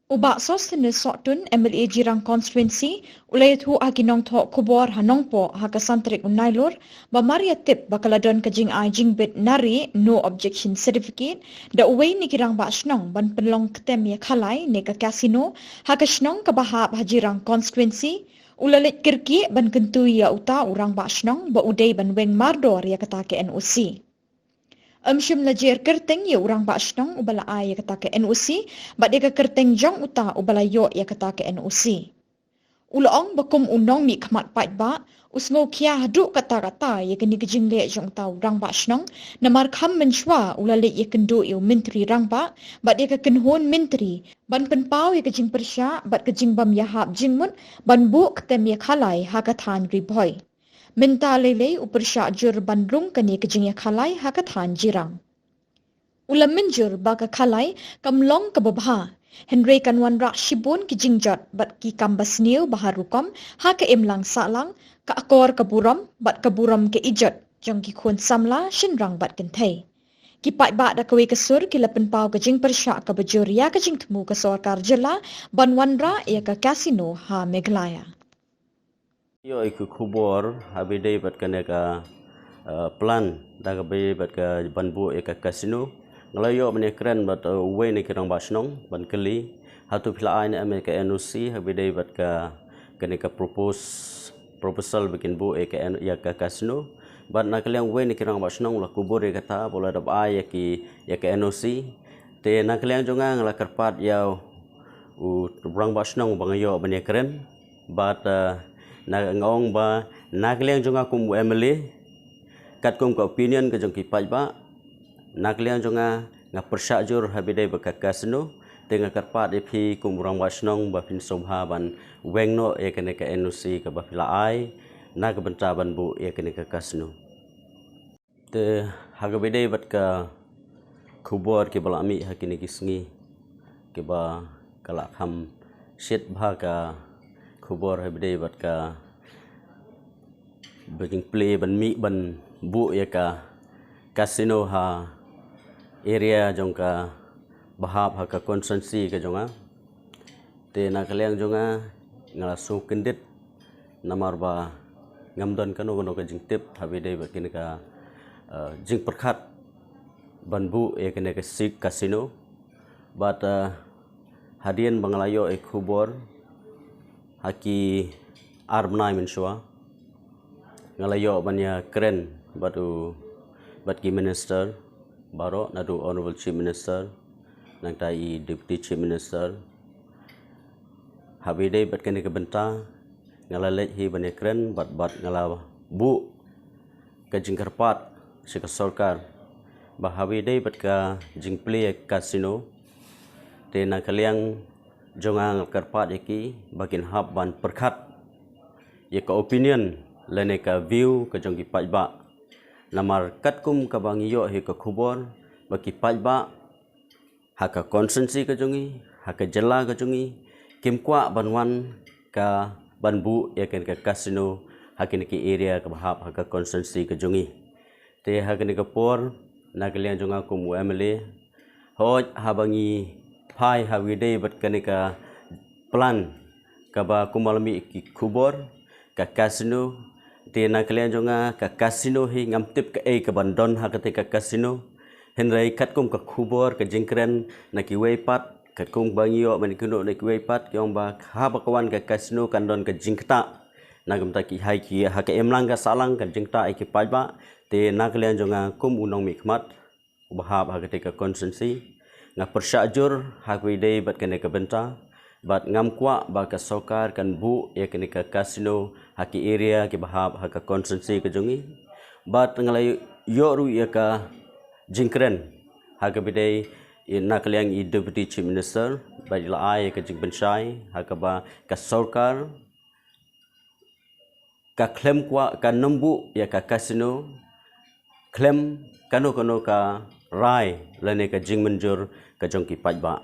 Ubak sos tene sotun MLA Jirang Constituency ulay tu aginong to kubor hanong po hakasantrik unailor ba Maria tip bakaladon kajing ay jingbit nari no objection certificate da uway ni kirang ba snong ban penlong ketem ya khalai ne ka casino hakasnong ka bahab hajirang constituency ulalit kirki ban kentu ya uta urang ba snong ba uday ban weng mardor ya kata ke NOC. Shim lajer kerteng ya urang ba asnong ubala ay ya kata ke NOC, ba dia ka kerteng jong uta ubala yo ya kata ke NOC. Ulaong bakum unong mi khamat pat ba, usngo kia haduk kata-kata ya kini kejing le jong uta urang ba asnong, namar kham menshwa ulale ya kendu ya menteri rang ba dia ka kenhon menteri, ban penpau ya kejing persya, bat kejing bam yahab jingmut, ban bu ketem ya khalai hakathan riboy. Minta lele upersya jur bandrung kani kejingnya khalai hakathan jirang. Ulam minjur baga khalai kamlong kababha. Henry kanwan rak shibun kejingjat bat ki kambasniu baharukom haka imlang salang ka akor kaburam bat kaburam ke ijat jong ki khun samla shinrang bat kentai. Ki pat ba da kawe kesur ki lapen pau kejing persya ka bajur ya kejing temu ke sorkar jela ban wanra ya ka kasino ha Meghalaya. Yo iku kubor habide bat kaneka plan daga be bat ka banbu e ka kasino ngalayo mene kren bat we ne kirang basnong ban keli hatu pila ai ne Amerika NOC habide bat ka kaneka proposal bikin bu e ka ya ka kasino bat na kaliang we ne kirang basnong la kubor e kata bola dab ai ya ka NOC te na kaliang jonga ngala karpat yaw u rang basnong bangayo mene kren bat na ngong ba nakliang jonga kum MLA kat kum ka opinion ka jong ki pai ba nakliang jonga nga persajur habide ba ka kasno tenga karpat epi kum rang wasnong ba pin somha ban wengno e kene ka NOC ka ba pila ai na ka benta ban bu e kene ka kasno te hagabide bat ka khubor ke balami hakini kisngi ke ba kala kham shit bha ka khubor habide bat ka bajing play ban mi ban bu ya ka casino ha area jong ka bahap ha ka constituency ka jonga te na kaliang jonga ngala su kendit namar ba ngamdon kanu kono ka jing tip habide bat kin ka jing perkhat ban bu ya kene ka sik casino bat hadian banglayo e khubor haki armnai mensua ngalayo banya keren batu batki minister baro nadu honorable chief minister nang tai deputy chief minister habide bat kene ke benta ngalalej hi banya keren bat ngala bu ka jingkarpat sika sarkar ba habide bat ka jingplay casino te na kaliang jongang karpat yaki bakin hab ban perkhat ye ka opinion lene ka view ka jong ki pai ba namar kat kum ka bangiyo he ka khubor baki pai ba haka consensi ka jongi haka jela ka jongi kimkwa banwan ka banbu ye ken ka casino hakin ki area ka bahap haka consensi ka jongi te hakin ka por nagalian jonga kum MLA hoj habangi pai hawide bat kanika plan ka ba kumalmi ki khubor ka casino te na kalian jonga ka casino hi ngamtip ka ka bandon ha ka casino henrai kat kum ka khubor ka jingkren na ki weipat kat kum bangio man kuno na ki weipat kyong ba ha ba kawan ka casino kandon ka jingkta na gamta ki hai ki ha ka emlang ka salang ka jingta ki pai ba te na kalian jonga kum unong mikmat bahab ha ka consensi nga persajur ha kuide bat kene ka benta bat ngam kwa ba ka sokar kan bu ya kene ka casino haki area ki bahab ha ka consensi ka jongi bat ngalai yoru ya ka jingkren ha ka bidai na kaliang I deputy chief minister ba ila ai ka jing benshai ha ka ba ka sokar ka klem kwa ka nambu ya ka casino klem kano ka rai lane ka jing menjur ka jong ki pai ba